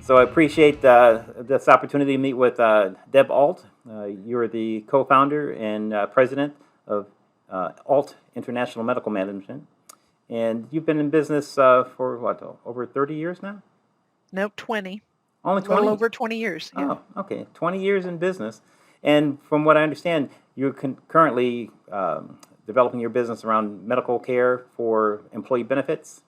So I appreciate this opportunity to meet with Deb Ault. You're the co-founder and president of Ault International Medical Management, and you've been in business for what, over 30 years now? Nope, 20. Only A little 20? over 20 years. Yeah. Oh, okay, 20 years in business. And from what I understand, you're currently developing your business around medical care for employee benefits?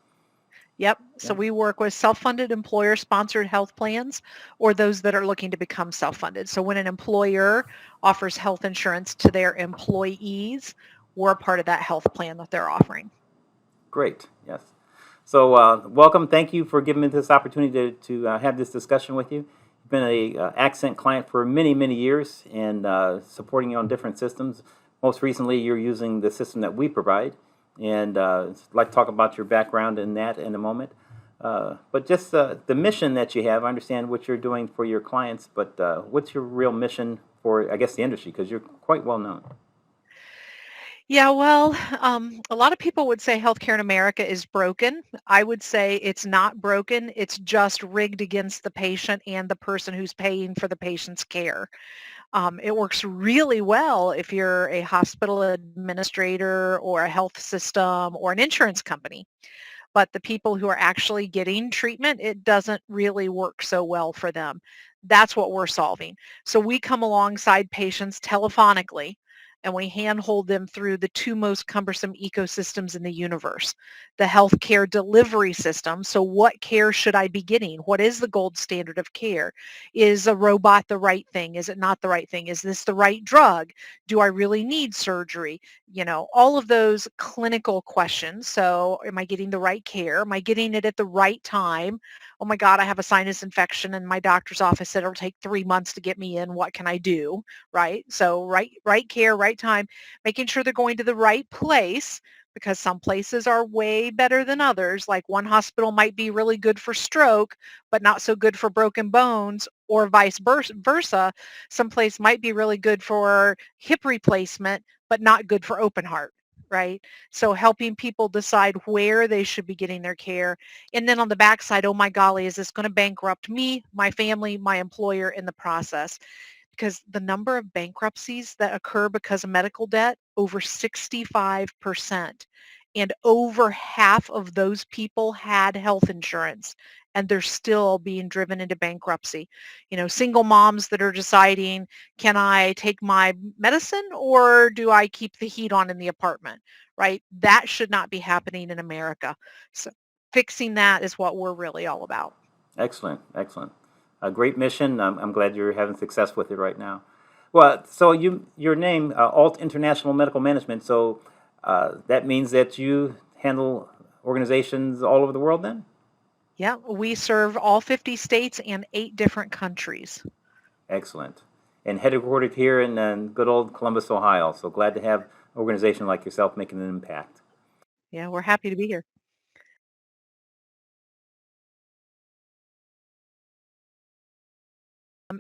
Yep. So Yeah. we work with self-funded employer-sponsored health plans or those that are looking to become self-funded. So when an employer offers health insurance to their employees, we're a part of that health plan that they're offering. Great, yes. So welcome. Thank you for giving me this opportunity to have this discussion with you. You've been a Accent client for many, many years and supporting you on different systems. Most recently, you're using the system that we provide. And I'd like to talk about your background in that in a moment. But just the mission that you have, I understand what you're doing for your clients, but what's your real mission for, I guess, the industry? Because you're quite well known. Yeah, well, a lot of people would say healthcare in America is broken. I would say it's not broken. It's just rigged against the patient and the person who's paying for the patient's care. It works really well if you're a hospital administrator or a health system or an insurance company. But the people who are actually getting treatment, it doesn't really work so well for them. That's what we're solving. So we come alongside patients telephonically and we handhold them through the two most cumbersome ecosystems in the universe, the healthcare delivery system. So what care should I be getting? What is the gold standard of care? Is a robot the right thing? Is it not the right thing? Is this the right drug? Do I really need surgery? All of those clinical questions. So am I getting the right care? Am I getting it at the right time? Oh my God, I have a sinus infection and my doctor's office said it'll take 3 months to get me in. What can I do? Right? So right care, right time, making sure they're going to the right place because some places are way better than others. Like one hospital might be really good for stroke, but not so good for broken bones, or vice versa. Some place might be really good for hip replacement, but not good for open heart, right? So helping people decide where they should be getting their care. And then on the backside, oh my golly, is this going to bankrupt me, my family, my employer in the process? Because the number of bankruptcies that occur because of medical debt, over 65%. And over half of those people had health insurance and they're still being driven into bankruptcy. Single moms that are deciding, can I take my medicine or do I keep the heat on in the apartment, right? That should not be happening in America. So fixing that is what we're really all about. Excellent, excellent. A great mission. I'm glad you're having success with it right now. Well, so your name, Ault International Medical Management. So that means that you handle organizations all over the world, then? Yeah, we serve all 50 states and 8 different countries. Excellent. And headquartered here in good old Columbus, Ohio. So glad to have an organization like yourself making an impact. Yeah, we're happy to be here.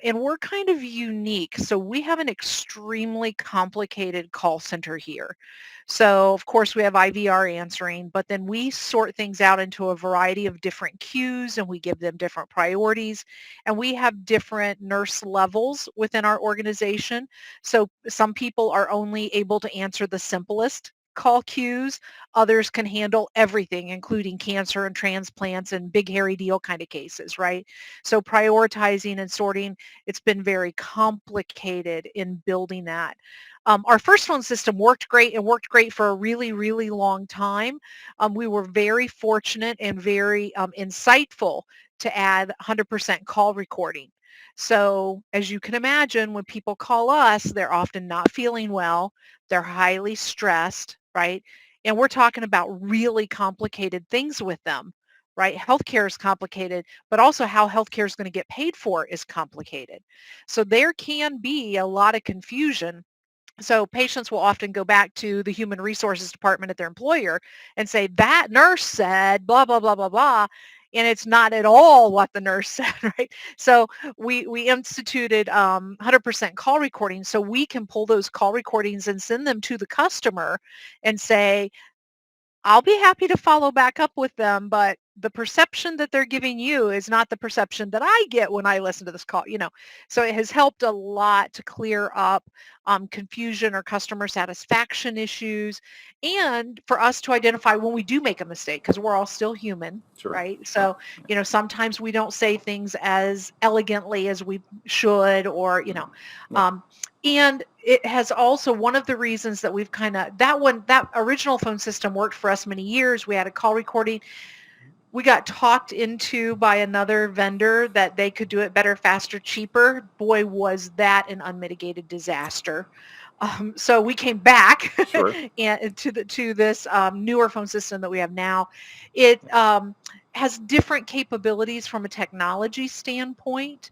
And we're kind of unique. So we have an extremely complicated call center here. So of course we have IVR answering, but then we sort things out into a variety of different queues and we give them different priorities. And we have different nurse levels within our organization. So some people are only able to answer the simplest call queues. Others can handle everything, including cancer and transplants and big hairy deal kind of cases, right? So prioritizing and sorting, it's been very complicated in building that. Our first phone system worked great and worked great for a really, really long time. We were very fortunate and very insightful to add 100% call recording. So as you can imagine, when people call us, they're often not feeling well. They're highly stressed, right? And we're talking about really complicated things with them, right? Healthcare is complicated, but also how healthcare is going to get paid for is complicated. So there can be a lot of confusion. So patients will often go back to the human resources department at their employer and say, that nurse said blah, blah, blah, blah, blah. And it's not at all what the nurse said, right? So we instituted 100% call recording so we can pull those call recordings and send them to the customer and say, I'll be happy to follow back up with them, but the perception that they're giving you is not the perception that I get when I listen to this call, So it has helped a lot to clear up confusion or customer satisfaction issues, and for us to identify when we do make a mistake, because we're all still human, Sure. right? So, sometimes we don't say things as elegantly as we should, or, Yeah. um, and it has also, one of the reasons that we've that original phone system worked for us many years. We had a call recording. We got talked into by another vendor that they could do it better, faster, cheaper. Boy, was that an unmitigated disaster. So we came back Sure. and to this newer phone system that we have now. It has different capabilities from a technology standpoint.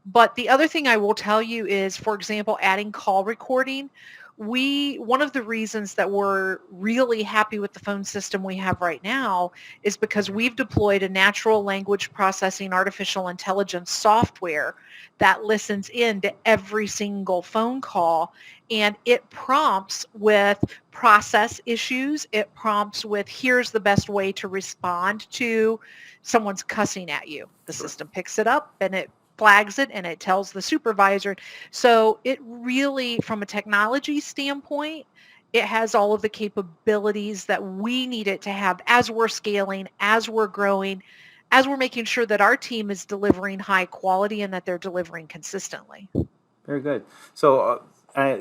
But the other thing I will tell you is, for example, adding call recording. One of the reasons that we're really happy with the phone system we have right now is because we've deployed a natural language processing artificial intelligence software that listens in to every single phone call, and it prompts with process issues. It prompts with, here's the best way to respond to someone's cussing at you. The Sure. system picks it up and it flags it and it tells the supervisor. So it really, from a technology standpoint, it has all of the capabilities that we need it to have as we're scaling, as we're growing, as we're making sure that our team is delivering high quality and that they're delivering consistently. Very good. So,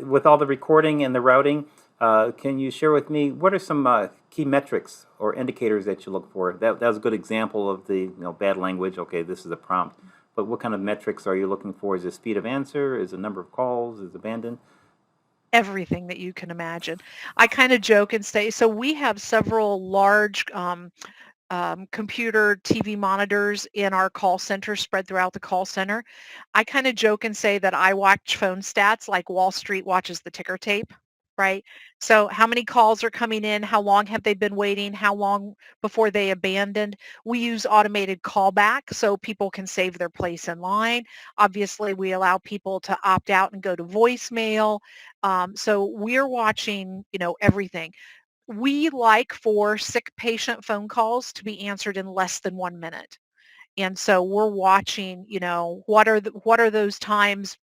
with all the recording and the routing, can you share with me what are some key metrics or indicators that you look for? That was a good example of the bad language. Okay, this is a prompt. But what kind of metrics are you looking for? Is it speed of answer? Is it number of calls? Is it abandoned? Everything that you can imagine. I kind of joke and say, so we have several large computer TV monitors in our call center spread throughout the call center. I kind of joke and say that I watch phone stats like Wall Street watches the ticker tape, right? So how many calls are coming in? How long have they been waiting? How long before they abandoned? We use automated callback so people can save their place in line. Obviously, we allow people to opt out and go to voicemail. So we're watching, everything. We like for sick patient phone calls to be answered in less than 1 minute. And so we're watching, what are those times.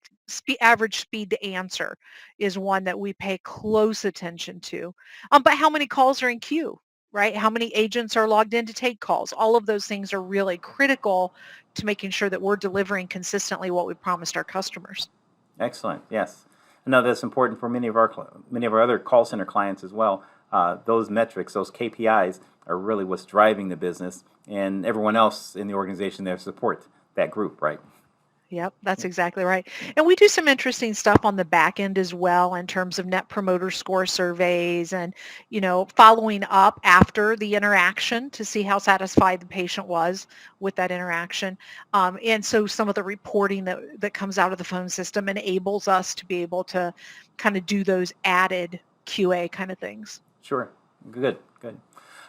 Average speed to answer is one that we pay close attention to. But how many calls are in queue, right? How many agents are logged in to take calls? All of those things are really critical to making sure that we're delivering consistently what we promised our customers. Excellent. Yes, I know that's important for many of our other call center clients as well. Those metrics, those KPIs, are really what's driving the business, and everyone else in the organization there support that group, right? Yep, that's exactly right. And we do some interesting stuff on the back end as well in terms of net promoter score surveys and, following up after the interaction to see how satisfied the patient was with that interaction. And so some of the reporting that comes out of the phone system enables us to be able to kind of do those added QA kind of things. Sure. Good. Good.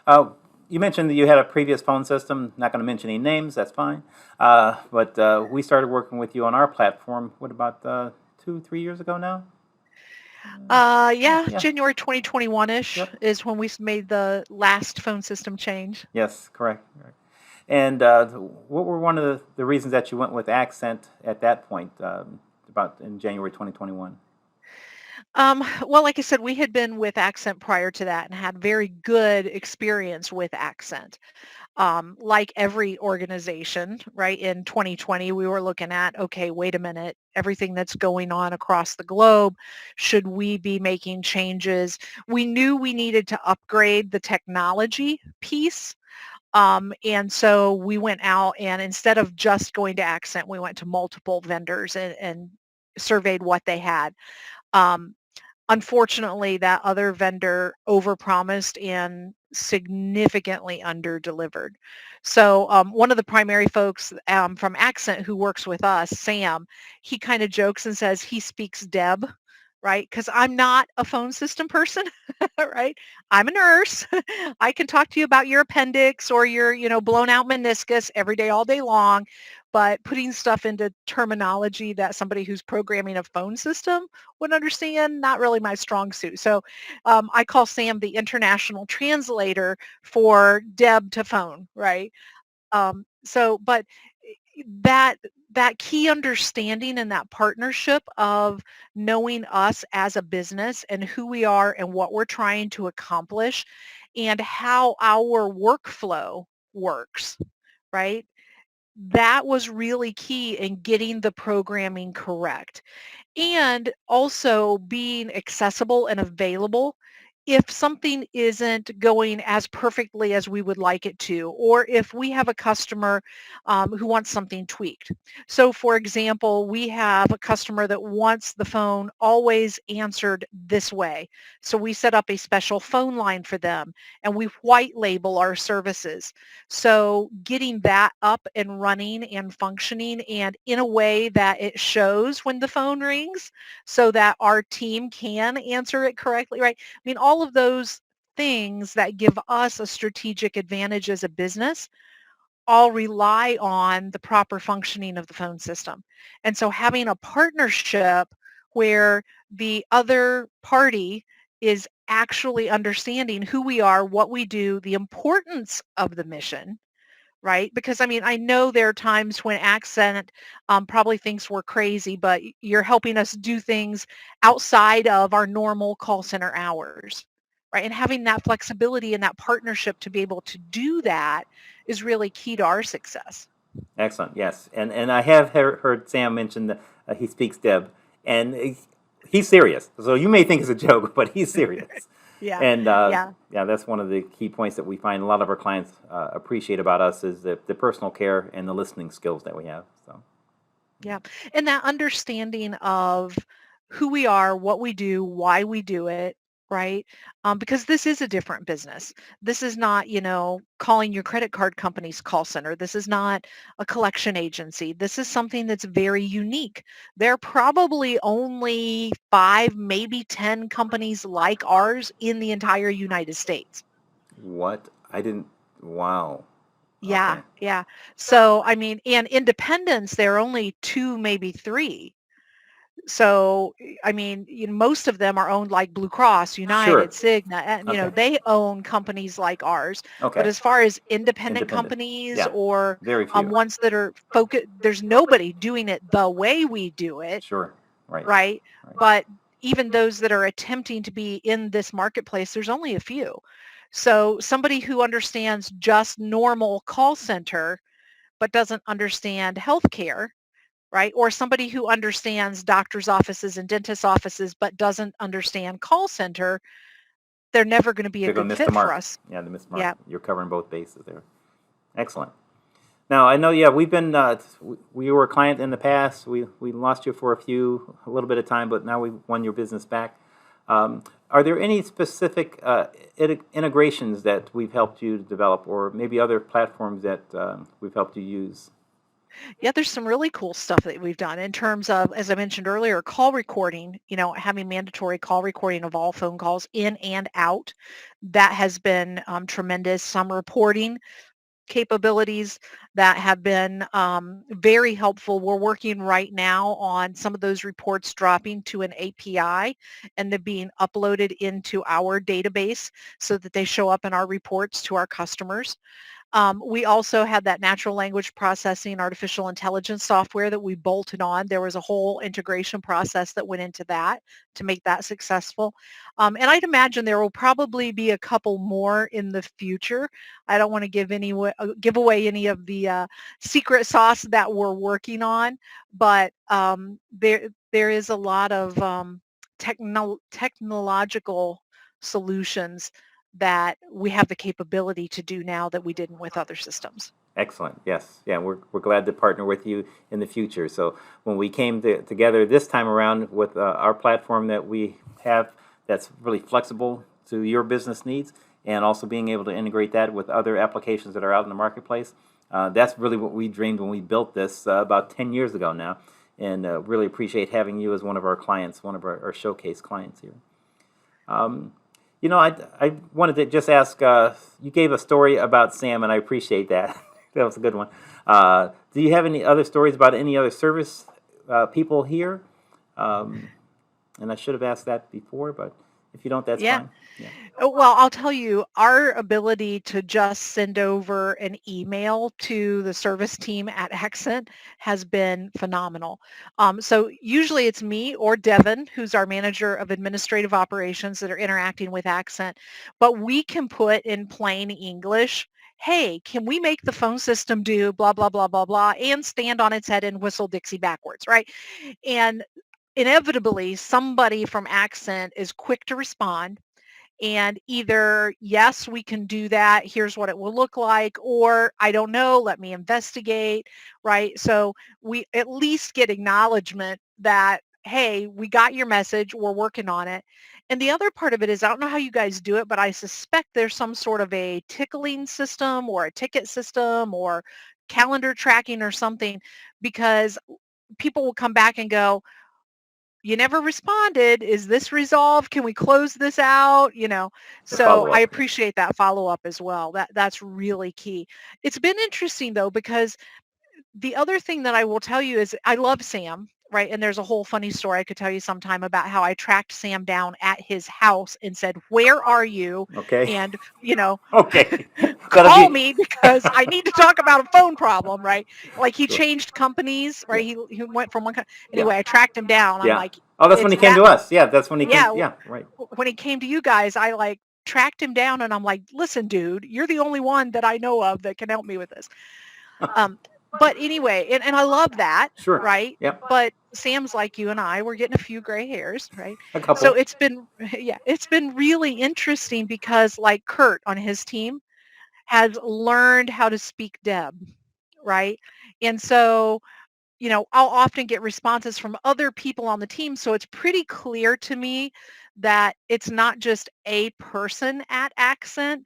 Uh, you mentioned that you had a previous phone system. Not going to mention any names. That's fine. But we started working with you on our platform. What about 2, 3 years ago now? Yeah, Yeah. January 2021-ish Yep. is when we made the last phone system change. Yes. Correct. Correct. And what were one of the reasons that you went with Accent at that point, about in January 2021? Well, like I said, we had been with Accent prior to that and had very good experience with Accent. Like every organization, right, in 2020, we were looking at, okay, wait a minute, everything that's going on across the globe, should we be making changes? We knew we needed to upgrade the technology piece. And so we went out, and instead of just going to Accent, we went to multiple vendors and surveyed what they had. Um, Unfortunately, that other vendor overpromised and significantly underdelivered. So one of the primary folks from Accent who works with us, Sam, he kind of jokes and says he speaks Deb, right? Because I'm not a phone system person, right? I'm a nurse. I can talk to you about your appendix or your, blown out meniscus every day, all day long. but putting stuff into terminology that somebody who's programming a phone system would understand, not really my strong suit. So I call Sam the international translator for Deb to phone, right? But that that key understanding and that partnership of knowing us as a business and who we are and what we're trying to accomplish and how our workflow works, right? That was really key in getting the programming correct and also being accessible and available if something isn't going as perfectly as we would like it to, or if we have a customer who wants something tweaked. So for example, we have a customer that wants the phone always answered this way. So we set up a special phone line for them and we white label our services. So getting that up and running and functioning and in a way that it shows when the phone rings so that our team can answer it correctly, right? I mean, all of those things that give us a strategic advantage as a business all rely on the proper functioning of the phone system. And so having a partnership where the other party is actually understanding who we are, what we do, the importance of the mission, right? Because I mean, I know there are times when Accent probably thinks we're crazy, but you're helping us do things outside of our normal call center hours, right? And having that flexibility and that partnership to be able to do that is really key to our success. Excellent. Yes, and I have heard Sam mention that he speaks Deb, and he's serious. So you may think it's a joke, but he's serious. Yeah, And yeah. yeah, that's one of the key points that we find a lot of our clients appreciate about us is the personal care and the listening skills that we have. So Yeah. And that understanding of who we are, what we do, why we do it, right? Because this is a different business. This is not, calling your credit card company's call center. This is not a collection agency. This is something that's very unique. There are probably only 5, maybe 10 companies like ours in the entire United States. what I didn't. Wow. Yeah, Okay. yeah. So, I mean, and independents, there are only 2, maybe 3. So, I mean, most of them are owned like Blue Cross, United, Sure. Cigna, and Okay. they own companies like ours. But Okay. as far as independent Independent. companies Yeah. or Very few. ones that are focused, there's nobody doing it the way we do it, Sure. Right. right? Right. But even those that are attempting to be in this marketplace, there's only a few. So somebody who understands just normal call center but doesn't understand healthcare, right? Or somebody who understands doctor's offices and dentist offices but doesn't understand call center, they're never going to be a They're going good to miss the fit for mark. us. Yeah, they miss the mark. Yeah. You're covering both bases there. Excellent. Now I know. Yeah, we've been. We were a client in the past. We lost you for a little bit of time, but now we won your business back. Are there any specific integrations that we've helped you develop, or maybe other platforms that we've helped you use? Yeah, there's some really cool stuff that we've done in terms of, as I mentioned earlier, call recording, having mandatory call recording of all phone calls in and out. That has been tremendous. Some reporting capabilities that have been very helpful. We're working right now on some of those reports dropping to an API and then being uploaded into our database so that they show up in our reports to our customers. We also had that natural language processing, artificial intelligence software that we bolted on. There was a whole integration process that went into that to make that successful. And I'd imagine there will probably be a couple more in the future. I don't want to give away any of the secret sauce that we're working on, but there is a lot of technological solutions that we have the capability to do now that we didn't with other systems. Excellent. Yes. Yeah, we're glad to partner with you in the future. So when we came together this time around with our platform that we have that's really flexible to your business needs and also being able to integrate that with other applications that are out in the marketplace, that's really what we dreamed when we built this about 10 years ago now. And really appreciate having you as one of our clients, one of our showcase clients here. I wanted to just ask, you gave a story about Sam, and I appreciate that. That was a good one. Do you have any other stories about any other service people here? And I should have asked that before, but if you don't, that's Yeah. fine. Yeah. Well, I'll tell you, our ability to just send over an email to the service team at Accent has been phenomenal. So usually it's me or Devin, who's our manager of administrative operations, that are interacting with Accent. But we can put in plain English, hey, can we make the phone system do blah, blah, blah, blah, blah, and stand on its head and whistle Dixie backwards, right? And inevitably, somebody from Accent is quick to respond, and either, yes, we can do that, here's what it will look like, or I don't know, let me investigate, right? So we at least get acknowledgement that, hey, we got your message, we're working on it. And the other part of it is, I don't know how you guys do it, but I suspect there's some sort of a tickling system or a ticket system or calendar tracking or something, because people will come back and go, you never responded. Is this resolved? Can we close this out? The So I follow-up. appreciate that follow-up as well. That's really key. It's been interesting though, because the other thing that I will tell you is I love Sam, right? And there's a whole funny story I could tell you sometime about how I tracked Sam down at his house and said, where are you? Okay. And, Okay. That'll call be me because I need to talk about a phone problem, right? Like he sure. changed companies, right? Yeah. He went from one, Yeah. anyway, I tracked him down. I'm Yeah. like, Oh, that's when it's he came that, to us. Yeah, that's when he came. yeah, Yeah, right. when he came to you guys, I like tracked him down and I'm like, listen, dude, you're the only one that I know of that can help me with this. But anyway, and I love that, Sure. right? Yep. But Sam's like you and I, we're getting a few gray hairs, right? A couple. So it's been, yeah, it's been really interesting because like Kurt on his team has learned how to speak Deb, right? And so, I'll often get responses from other people on the team. So it's pretty clear to me that it's not just a person at Accent,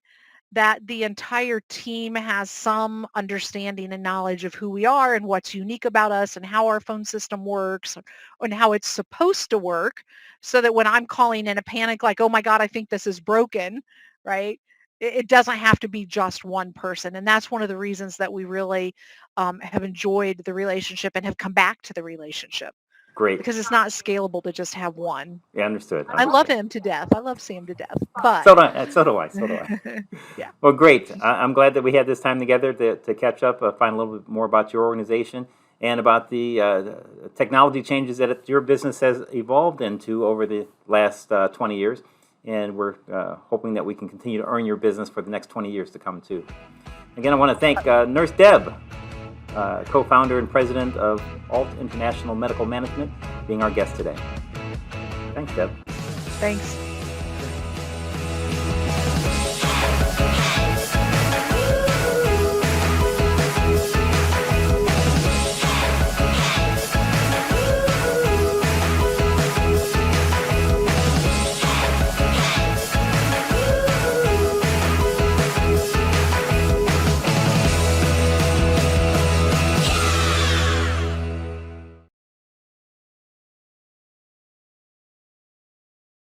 that the entire team has some understanding and knowledge of who we are and what's unique about us and how our phone system works and how it's supposed to work, so that when I'm calling in a panic like, oh my God, I think this is broken, right? It doesn't have to be just one person. And that's one of the reasons that we really have enjoyed the relationship and have come back to the relationship, Great. because it's not scalable to just have one. Yeah, understood. I love him to death. I love Sam to death. But So do I. So do I. So do I. yeah. Well, great. I'm glad that we had this time together to catch up, find a little bit more about your organization and about the technology changes that your business has evolved into over the last 20 years. And we're hoping that we can continue to earn your business for the next 20 years to come, too. Again, I want to thank Nurse Deb, co-founder and president of Ault International Medical Management, being our guest today. Thanks, Deb. Thanks.